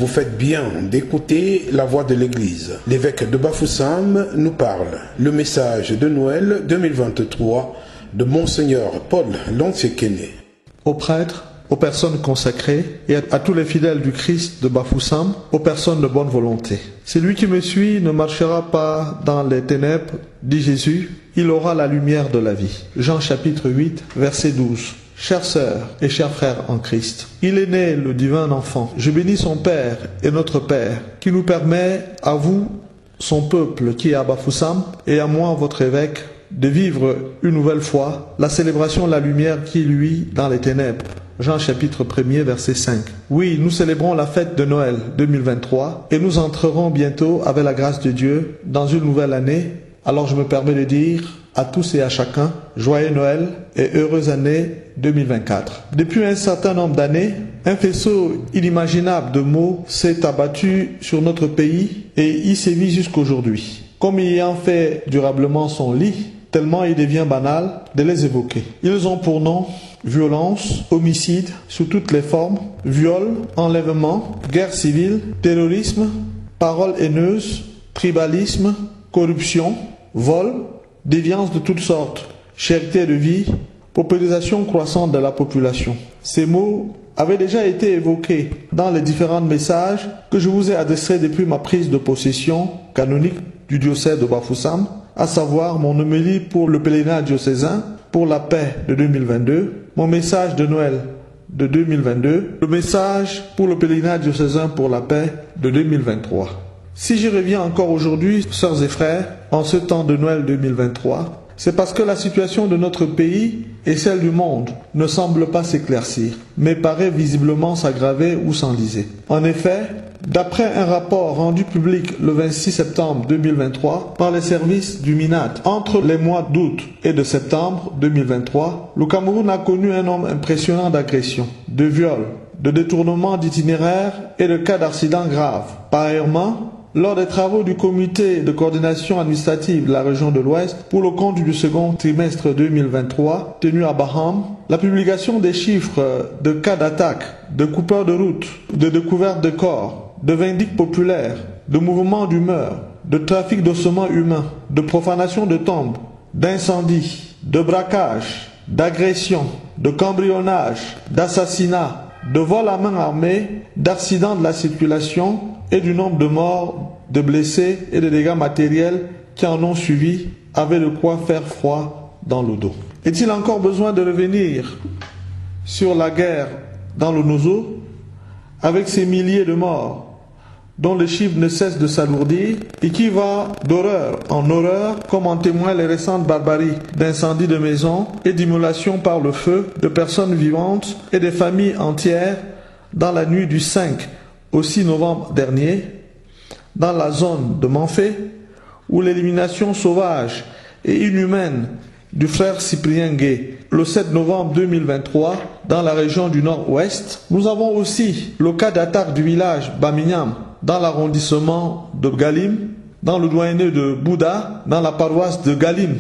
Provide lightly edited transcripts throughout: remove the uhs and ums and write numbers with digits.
Vous faites bien d'écouter la voix de l'Église. L'évêque de Bafoussam nous parle. Le message de Noël 2023 de Monseigneur Paul Lonsekene. Aux prêtres, aux personnes consacrées et à tous les fidèles du Christ de Bafoussam, aux personnes de bonne volonté. Celui qui me suit ne marchera pas dans les ténèbres, dit Jésus, il aura la lumière de la vie. Jean chapitre 8, verset 12. Chères sœurs et chers frères en Christ, il est né le divin enfant. Je bénis son Père et notre Père, qui nous permet, à vous, son peuple qui est à Bafoussam, et à moi, votre évêque, de vivre une nouvelle fois la célébration de la lumière qui luit dans les ténèbres. Jean chapitre 1er, verset 5. Oui, nous célébrons la fête de Noël 2023 et nous entrerons bientôt, avec la grâce de Dieu, dans une nouvelle année. Alors je me permets de dire à tous et à chacun, joyeux Noël et heureuse année 2024. Depuis un certain nombre d'années, un faisceau inimaginable de maux s'est abattu sur notre pays et y sévit jusqu'aujourd'hui. Comme y ayant fait durablement son lit, tellement il devient banal de les évoquer. Ils ont pour nom violence, homicide sous toutes les formes, viol, enlèvement, guerre civile, terrorisme, paroles haineuses, tribalisme, corruption, vol, déviance de toutes sortes, cherté de vie, paupérisation croissante de la population. Ces mots avaient déjà été évoqués dans les différents messages que je vous ai adressés depuis ma prise de possession canonique du diocèse de Bafoussam, à savoir mon homélie pour le pèlerinage diocésain pour la paix de 2022, mon message de Noël de 2022, le message pour le pèlerinage diocésain pour la paix de 2023. Si j'y reviens encore aujourd'hui, sœurs et frères, en ce temps de Noël 2023, c'est parce que la situation de notre pays et celle du monde ne semble pas s'éclaircir, mais paraît visiblement s'aggraver ou s'enliser. En effet, d'après un rapport rendu public le 26 septembre 2023 par les services du MINAD, entre les mois d'août et de septembre 2023, le Cameroun a connu un nombre impressionnant d'agressions, de viols, de détournements d'itinéraires et de cas d'accidents graves. Pareillement, lors des travaux du comité de coordination administrative de la région de l'Ouest pour le compte du second trimestre 2023 tenu à Baham, la publication des chiffres de cas d'attaque, de coupeurs de route, de découvertes de corps, de vindictes populaires, de mouvements d'humeur, de trafic d'ossements humains, de profanation de tombes, d'incendies, de braquages, d'agressions, de cambriolage, d'assassinats, de vol à main armée, d'accidents de la circulation et du nombre de morts, de blessés et de dégâts matériels qui en ont suivi avaient de quoi faire froid dans le dos. Est-il encore besoin de revenir sur la guerre dans le Nozo avec ses milliers de morts dont les chiffres ne cessent de s'alourdir et qui va d'horreur en horreur, comme en témoignent les récentes barbaries d'incendies de maisons et d'immolations par le feu de personnes vivantes et des familles entières dans la nuit du 5 au 6 novembre dernier, dans la zone de Manfé, où l'élimination sauvage et inhumaine du frère Cyprien Gué, le 7 novembre 2023, dans la région du Nord-Ouest. Nous avons aussi le cas d'attaque du village Bamignam, dans l'arrondissement de Galim, dans le doyenné de Bouddha, dans la paroisse de Galim,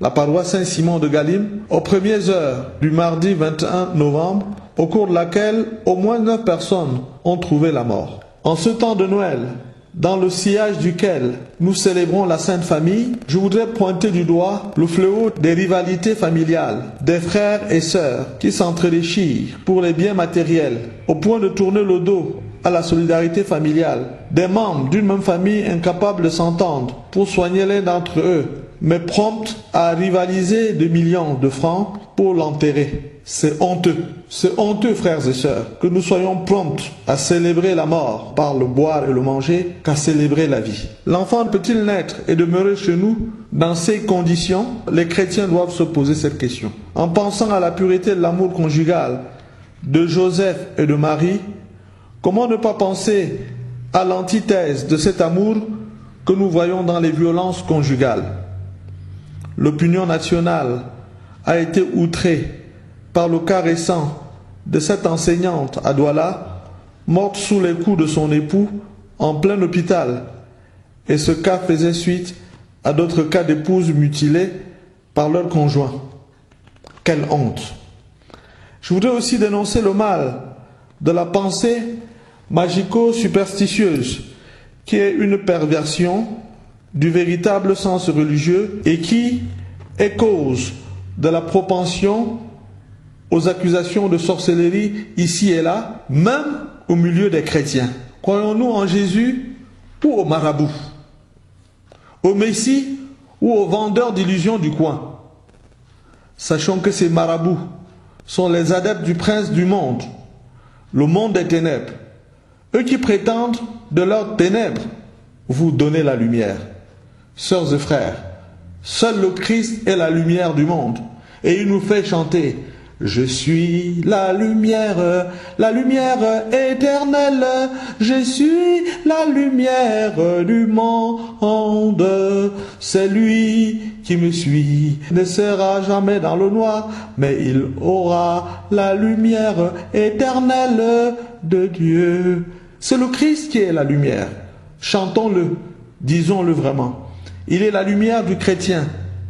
la paroisse Saint-Simon de Galim, aux premières heures du mardi 21 novembre, au cours de laquelle au moins 9 personnes ont trouvé la mort. En ce temps de Noël, dans le sillage duquel nous célébrons la Sainte Famille, je voudrais pointer du doigt le fléau des rivalités familiales, des frères et sœurs qui s'entre-déchirent pour les biens matériels, au point de tourner le dos à la solidarité familiale, des membres d'une même famille incapables de s'entendre pour soigner l'un d'entre eux, mais promptes à rivaliser de millions de francs pour l'enterrer. C'est honteux frères et sœurs, que nous soyons prompts à célébrer la mort par le boire et le manger qu'à célébrer la vie. L'enfant peut-il naître et demeurer chez nous dans ces conditions? Les chrétiens doivent se poser cette question. En pensant à la pureté de l'amour conjugal de Joseph et de Marie, comment ne pas penser à l'antithèse de cet amour que nous voyons dans les violences conjugales? L'opinion nationale a été outrée par le cas récent de cette enseignante à Douala, morte sous les coups de son époux en plein hôpital. Et ce cas faisait suite à d'autres cas d'épouses mutilées par leurs conjoints. Quelle honte! Je voudrais aussi dénoncer le mal de la pensée magico-superstitieuse, qui est une perversion du véritable sens religieux et qui est cause de la propension aux accusations de sorcellerie ici et là, même au milieu des chrétiens. Croyons-nous en Jésus ou au marabout, au Messie ou aux vendeurs d'illusions du coin? Sachons que ces marabouts sont les adeptes du prince du monde, le monde des ténèbres. Eux qui prétendent de leurs ténèbres vous donner la lumière. Sœurs et frères, seul le Christ est la lumière du monde. Et il nous fait chanter: je suis la lumière éternelle, je suis la lumière du monde. C'est lui qui me suit, ne sera jamais dans le noir, mais il aura la lumière éternelle de Dieu. C'est le Christ qui est la lumière. Chantons-le, disons-le vraiment. Il est la lumière du chrétien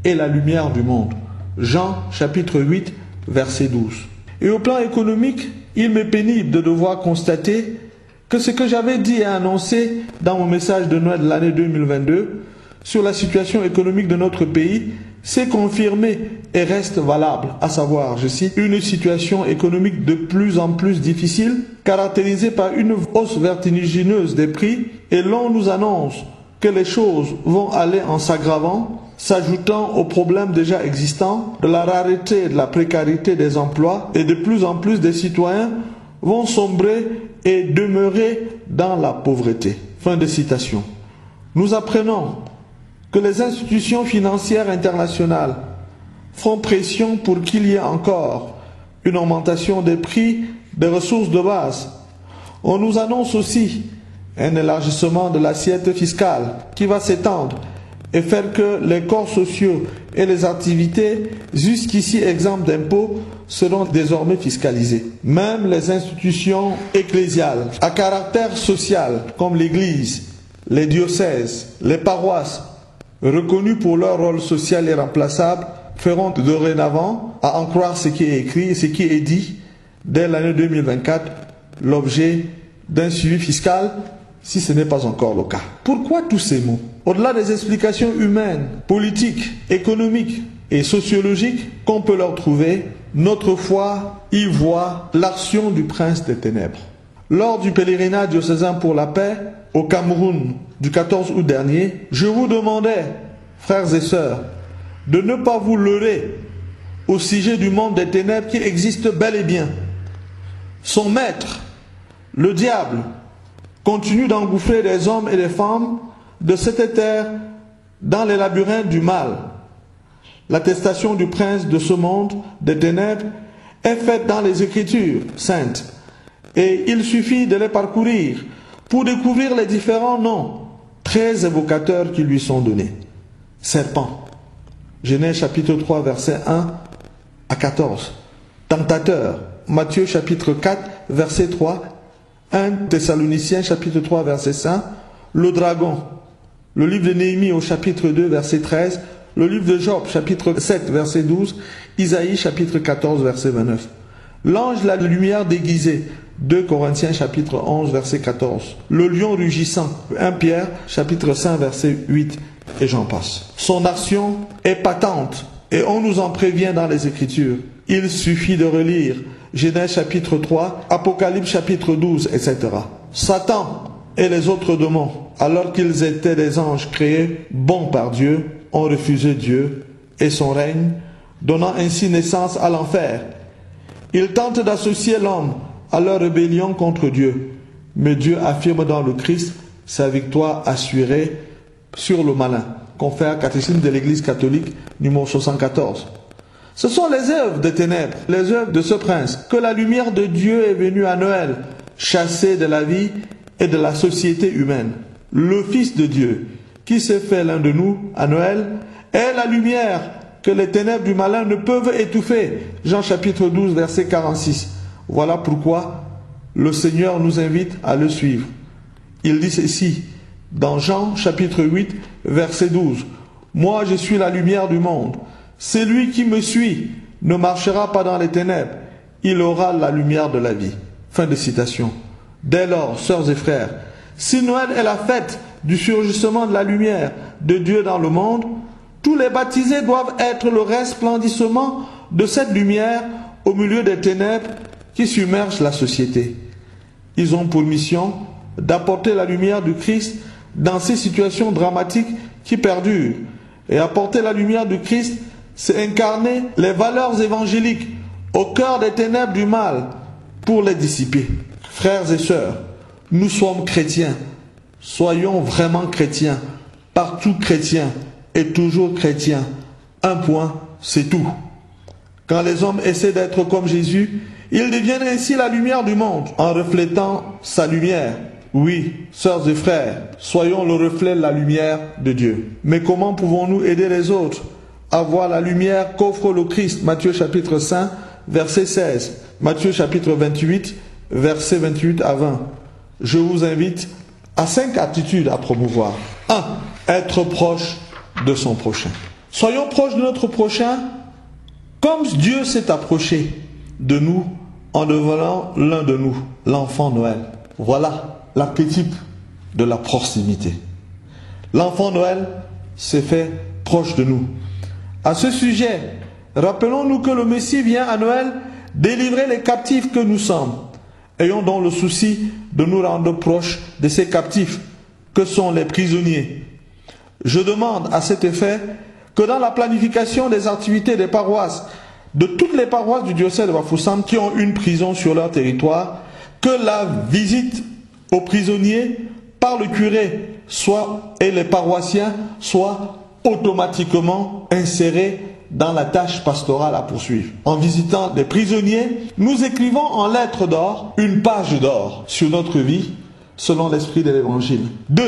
et la lumière du monde. Jean chapitre 8, verset 12. Et au plan économique, il m'est pénible de devoir constater que ce que j'avais dit et annoncé dans mon message de Noël de l'année 2022 sur la situation économique de notre pays s'est confirmé et reste valable, à savoir, je cite, une situation économique de plus en plus difficile, caractérisée par une hausse vertigineuse des prix, et l'on nous annonce que les choses vont aller en s'aggravant, s'ajoutant aux problèmes déjà existants, de la rareté et de la précarité des emplois, et de plus en plus des citoyens vont sombrer et demeurer dans la pauvreté. Fin de citation. Nous apprenons que les institutions financières internationales font pression pour qu'il y ait encore une augmentation des prix des ressources de base. On nous annonce aussi un élargissement de l'assiette fiscale qui va s'étendre et faire que les corps sociaux et les activités jusqu'ici exemptes d'impôts seront désormais fiscalisés. Même les institutions ecclésiales à caractère social comme l'Église, les diocèses, les paroisses, reconnus pour leur rôle social irremplaçable, feront dorénavant, à en croire ce qui est écrit et ce qui est dit, dès l'année 2024, l'objet d'un suivi fiscal, si ce n'est pas encore le cas. Pourquoi tous ces mots? Au-delà des explications humaines, politiques, économiques et sociologiques qu'on peut leur trouver, notre foi y voit l'action du prince des ténèbres. Lors du pèlerinage diocésain pour la paix au Cameroun du 14 août dernier, je vous demandais, frères et sœurs, de ne pas vous leurrer au sujet du monde des ténèbres qui existe bel et bien. Son maître, le diable, continue d'engouffrer des hommes et des femmes de cette terre dans les labyrinthes du mal. L'attestation du prince de ce monde des ténèbres est faite dans les Écritures saintes et il suffit de les parcourir pour découvrir les différents noms très évocateurs qui lui sont donnés. Serpent, Genèse chapitre 3 verset 1 à 14. Tentateur, Matthieu chapitre 4 verset 3, 1 Thessaloniciens chapitre 3 verset 5, le dragon, le livre de Néhémie au chapitre 2 verset 13, le livre de Job chapitre 7 verset 12, Isaïe chapitre 14 verset 29. L'ange la lumière déguisée, 2 Corinthiens chapitre 11 verset 14. Le lion rugissant, 1 Pierre chapitre 5 verset 8, et j'en passe. Son action est patente et on nous en prévient dans les Écritures. Il suffit de relire Genèse chapitre 3, Apocalypse chapitre 12, etc. Satan et les autres démons, alors qu'ils étaient des anges créés bons par Dieu, ont refusé Dieu et son règne, donnant ainsi naissance à l'enfer. Ils tentent d'associer l'homme à leur rébellion contre Dieu, mais Dieu affirme dans le Christ sa victoire assurée sur le malin. Confère Catéchisme de l'Église catholique, numéro 74. Ce sont les œuvres des ténèbres, les œuvres de ce prince, que la lumière de Dieu est venue à Noël, chasser de la vie et de la société humaine. Le Fils de Dieu, qui s'est fait l'un de nous à Noël, est la lumière que les ténèbres du malin ne peuvent étouffer. Jean chapitre 12, verset 46. Voilà pourquoi le Seigneur nous invite à le suivre. Il dit ceci dans Jean chapitre 8, verset 12. Moi je suis la lumière du monde. Celui qui me suit ne marchera pas dans les ténèbres, il aura la lumière de la vie. Fin de citation. Dès lors, sœurs et frères, si Noël est la fête du surgissement de la lumière de Dieu dans le monde, tous les baptisés doivent être le resplendissement de cette lumière au milieu des ténèbres qui submergent la société. Ils ont pour mission d'apporter la lumière du Christ dans ces situations dramatiques qui perdurent. Et apporter la lumière du Christ, c'est incarner les valeurs évangéliques au cœur des ténèbres du mal pour les dissiper. Frères et sœurs, nous sommes chrétiens. Soyons vraiment chrétiens, partout chrétiens et toujours chrétiens. Un point, c'est tout. Quand les hommes essaient d'être comme Jésus, ils deviennent ainsi la lumière du monde, en reflétant sa lumière. Oui, sœurs et frères, soyons le reflet de la lumière de Dieu. Mais comment pouvons-nous aider les autres à voir la lumière qu'offre le Christ? Matthieu chapitre 5, verset 16. Matthieu chapitre 28, verset 28 à 20. Je vous invite à 5 attitudes à promouvoir. 1. Être proche de son prochain. Soyons proches de notre prochain comme Dieu s'est approché de nous en devenant l'un de nous, l'enfant Noël. Voilà l'archétype de la proximité. L'enfant Noël s'est fait proche de nous. À ce sujet, rappelons-nous que le Messie vient à Noël délivrer les captifs que nous sommes. Ayons donc le souci de nous rendre proches de ces captifs que sont les prisonniers. Je demande à cet effet que dans la planification des activités des paroisses, de toutes les paroisses du diocèse de Bafoussam qui ont une prison sur leur territoire, que la visite aux prisonniers par le curé et les paroissiens soit automatiquement insérée dans la tâche pastorale à poursuivre. En visitant les prisonniers, nous écrivons en lettres d'or une page d'or sur notre vie selon l'esprit de l'évangile. 2.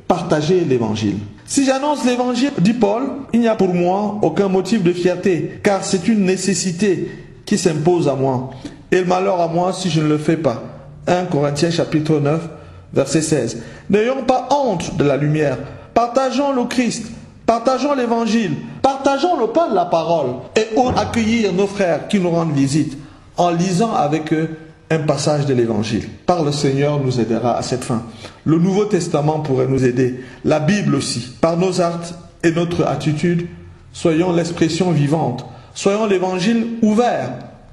Partager l'évangile. Si j'annonce l'évangile, dit Paul, il n'y a pour moi aucun motif de fierté, car c'est une nécessité qui s'impose à moi. Et le malheur à moi si je ne le fais pas. 1 Corinthiens chapitre 9, verset 16. N'ayons pas honte de la lumière. Partageons le Christ. Partageons l'évangile. Partageons le pain de la parole. Et accueillir nos frères qui nous rendent visite en lisant avec eux un passage de l'évangile. Par le Seigneur nous aidera à cette fin. Le Nouveau Testament pourrait nous aider. La Bible aussi. Par nos actes et notre attitude, soyons l'expression vivante. Soyons l'évangile ouvert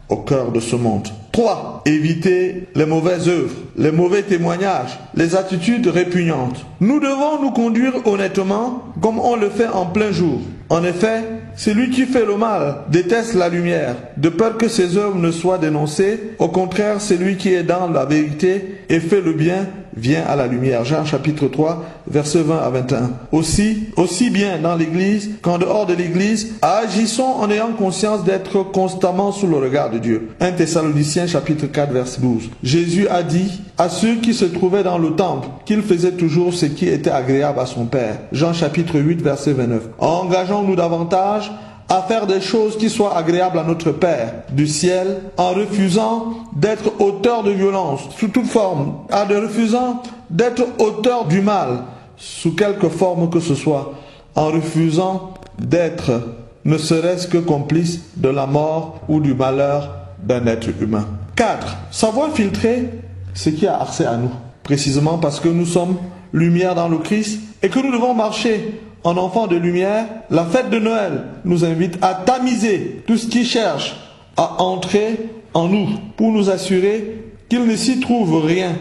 au cœur de ce monde. 3. Éviter les mauvaises œuvres, les mauvais témoignages, les attitudes répugnantes. Nous devons nous conduire honnêtement comme on le fait en plein jour. En effet, celui qui fait le mal déteste la lumière, de peur que ses œuvres ne soient dénoncées. Au contraire, celui qui est dans la vérité et fait le bien vient à la lumière. Jean chapitre 3, versets 20 à 21. Aussi bien dans l'église qu'en dehors de l'église, agissons en ayant conscience d'être constamment sous le regard de Dieu. 1 Thessaloniciens chapitre 4, verset 12. Jésus a dit à ceux qui se trouvaient dans le temple qu'il faisait toujours ce qui était agréable à son Père. Jean chapitre 8, verset 29. Engageons-nous davantage à faire des choses qui soient agréables à notre Père du ciel, en refusant d'être auteur de violence sous toute forme, en refusant d'être auteur du mal sous quelque forme que ce soit, en refusant d'être ne serait-ce que complice de la mort ou du malheur d'un être humain. 4. Savoir filtrer ce qui a accès à nous, précisément parce que nous sommes lumière dans le Christ et que nous devons marcher en enfant de lumière. La fête de Noël nous invite à tamiser tout ce qui cherche à entrer en nous pour nous assurer qu'il ne s'y trouve rien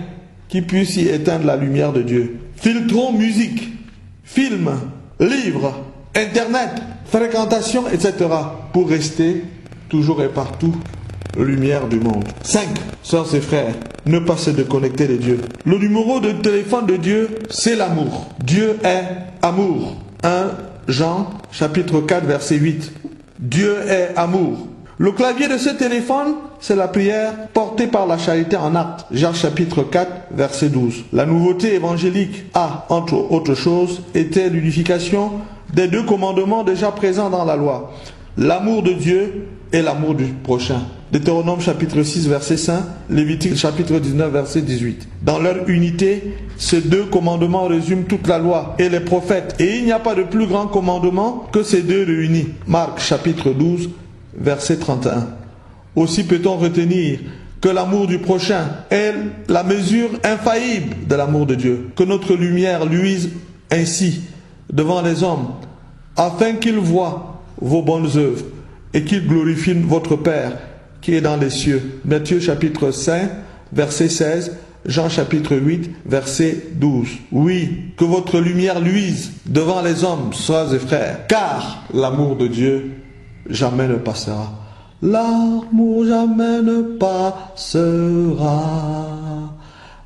qui puisse y éteindre la lumière de Dieu. Filtrons musique, films, livres, internet, fréquentation, etc. pour rester toujours et partout lumière du monde. 5. Sœurs et frères, ne pas se déconnecter de Dieu. Le numéro de téléphone de Dieu, c'est l'amour. Dieu est amour. 1 Jean chapitre 4 verset 8. Dieu est amour. Le clavier de ce téléphone, c'est la prière portée par la charité en acte. Jean chapitre 4 verset 12. La nouveauté évangélique a, entre autres choses, été l'unification des 2 commandements déjà présents dans la loi. L'amour de Dieu et l'amour du prochain. Deutéronome chapitre 6 verset 5, Lévitique chapitre 19 verset 18. Dans leur unité, ces 2 commandements résument toute la loi et les prophètes. Et il n'y a pas de plus grand commandement que ces 2 réunis. Marc chapitre 12 verset 31. Aussi peut-on retenir que l'amour du prochain est la mesure infaillible de l'amour de Dieu. Que notre lumière luise ainsi devant les hommes, afin qu'ils voient vos bonnes œuvres et qu'ils glorifient votre Père qui est dans les cieux. Matthieu chapitre 5, verset 16, Jean chapitre 8, verset 12. Oui, que votre lumière luise devant les hommes, sœurs et frères, car l'amour de Dieu jamais ne passera. L'amour jamais ne passera.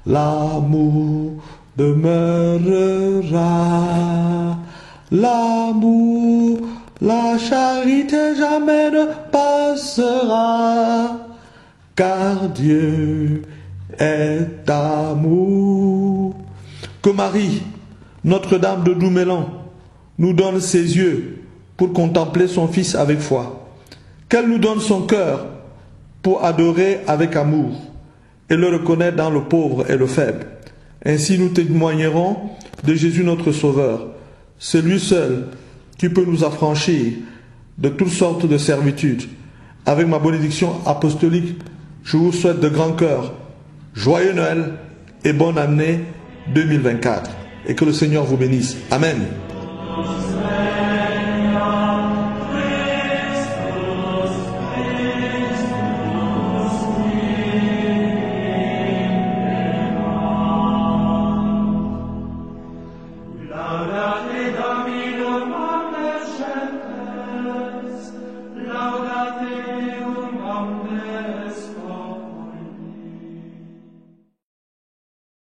L'amour demeurera. L'amour, la charité jamais ne passera. Car Dieu est amour. Que Marie, Notre-Dame de Doumélan, nous donne ses yeux pour contempler son Fils avec foi. Qu'elle nous donne son cœur pour adorer avec amour et le reconnaître dans le pauvre et le faible. Ainsi nous témoignerons de Jésus notre Sauveur, celui seul qui peut nous affranchir de toutes sortes de servitudes. Avec ma bénédiction apostolique, je vous souhaite de grand cœur joyeux Noël et bonne année 2024. Et que le Seigneur vous bénisse. Amen.